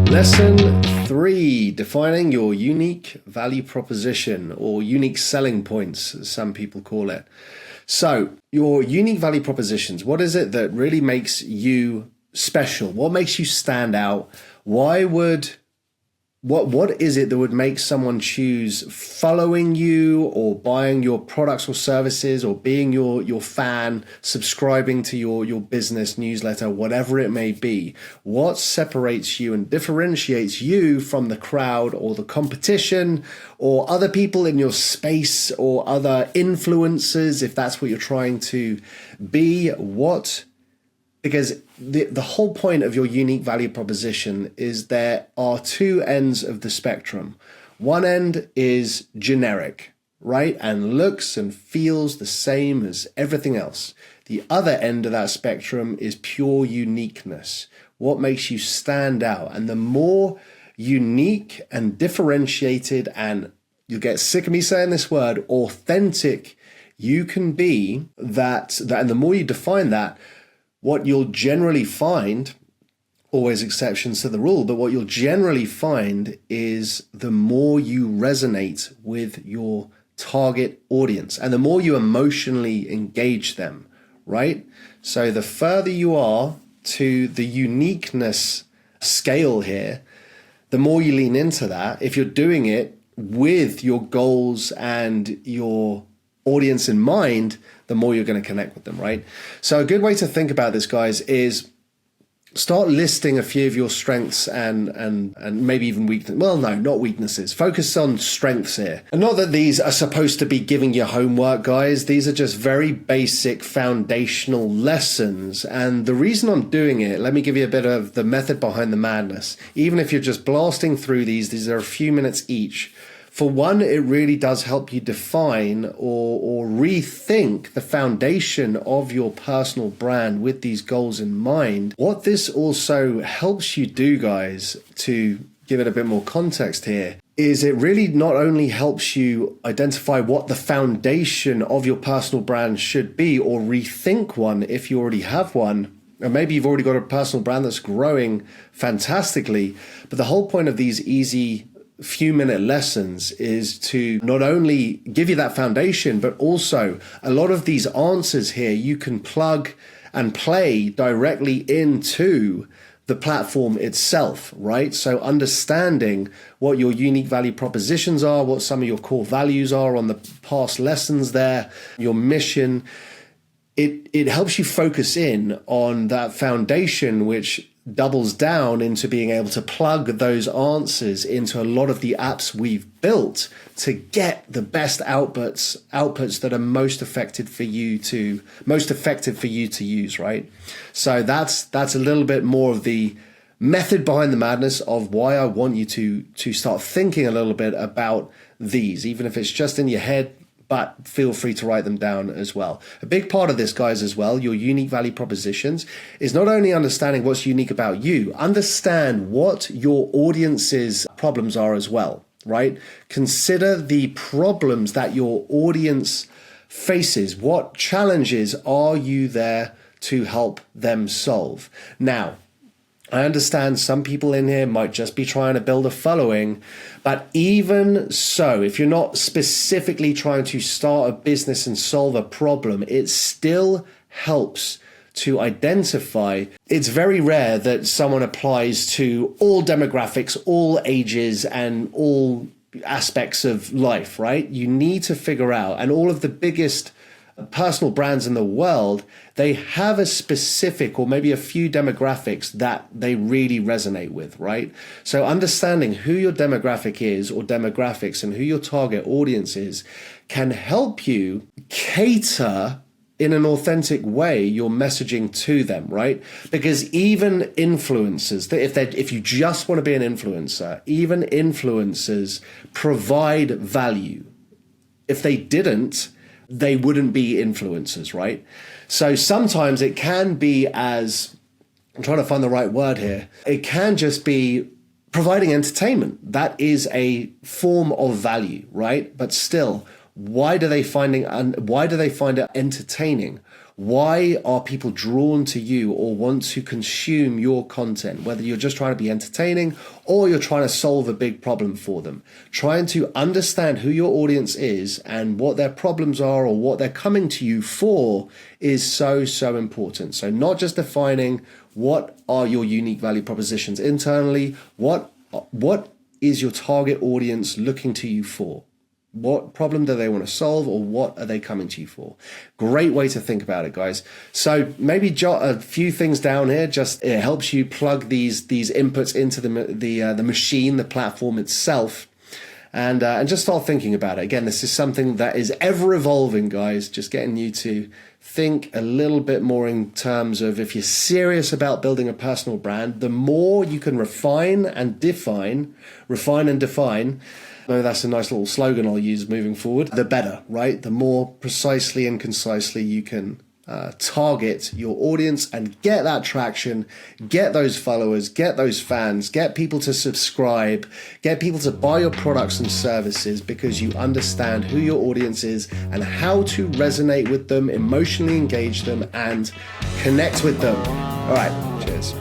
Lesson 3, defining your unique value proposition, or unique selling points, as some people call it. So your unique value propositions, what is it that really makes you special? What makes you stand out? What is it that would make someone choose following you or buying your products or services or being your fan, subscribing to your business newsletter, whatever it may be? What separates you and differentiates you from the crowd or the competition or other people in your space or other influencers, if that's what you're trying to be? Because the whole point of your unique value proposition is there are two ends of the spectrum. One end is generic, right? And looks and feels the same as everything else. The other end of that spectrum is pure uniqueness. What makes you stand out? And the more unique and differentiated, and you'll get sick of me saying this word, authentic you can be, and the more you define that, what you'll generally find, always exceptions to the rule, but what you'll generally find is the more you resonate with your target audience and the more you emotionally engage them, right? So the further you are to the uniqueness scale here, the more you lean into that. If you're doing it with your goals and your audience in mind, the more you're going to connect with them, right? So a good way to think about this, guys, is start listing a few of your strengths and maybe even weaknesses. Well, no, not weaknesses. Focus on strengths here. And not that these are supposed to be giving you homework, guys. These are just very basic foundational lessons. And the reason I'm doing it, let me give you a bit of the method behind the madness. Even if you're just blasting through these are a few minutes each. For one, it really does help you define or rethink the foundation of your personal brand with these goals in mind. What this also helps you do, guys, to give it a bit more context here, is it really not only helps you identify what the foundation of your personal brand should be, or rethink one if you already have one, and maybe you've already got a personal brand that's growing fantastically, but the whole point of these easy few-minute lessons is to not only give you that foundation, but also a lot of these answers here you can plug and play directly into the platform itself, right? So understanding what your unique value propositions are, what some of your core values are on the past lessons there, your mission, it helps you focus in on that foundation, which doubles down into being able to plug those answers into a lot of the apps we've built to get the best outputs that are most effective for you to use, right? So that's a little bit more of the method behind the madness of why I want you to start thinking a little bit about these, even if it's just in your head. But feel free to write them down as well. A big part of this, guys, as well, your unique value propositions, is not only understanding what's unique about you, understand what your audience's problems are as well, right? Consider the problems that your audience faces. What challenges are you there to help them solve? Now, I understand some people in here might just be trying to build a following, but even so, if you're not specifically trying to start a business and solve a problem, it still helps to identify. It's very rare that someone applies to all demographics, all ages, and all aspects of life, right? You need to figure out, and all of the biggest personal brands in the world, they have a specific or maybe a few demographics that they really resonate with, right? So understanding who your demographic is or demographics and who your target audience is can help you cater in an authentic way your messaging to them, right? Because even influencers, if you just want to be an influencer, even influencers provide value. If they didn't, they wouldn't be influencers, right? So sometimes it can be I'm trying to find the right word here. It can just be providing entertainment. That is a form of value, right? But still, why do they find it entertaining? Why are people drawn to you or want to consume your content? Whether you're just trying to be entertaining or you're trying to solve a big problem for them. Trying to understand who your audience is and what their problems are or what they're coming to you for is so, so important. So not just defining what are your unique value propositions internally, what is your target audience looking to you for? What problem do they want to solve, or what are they coming to you for? Great way to think about it, guys. So maybe jot a few things down here. Just it helps you plug these inputs into the machine, the platform itself, and just start thinking about it. Again, this is something that is ever evolving, guys. Just getting you to think a little bit more in terms of, if you're serious about building a personal brand, the more you can refine and define. No, that's a nice little slogan I'll use moving forward. The better, right? The more precisely and concisely you can target your audience and get that traction, get those followers, get those fans, get people to subscribe, get people to buy your products and services, because you understand who your audience is and how to resonate with them, emotionally engage them, and connect with them. All right, cheers.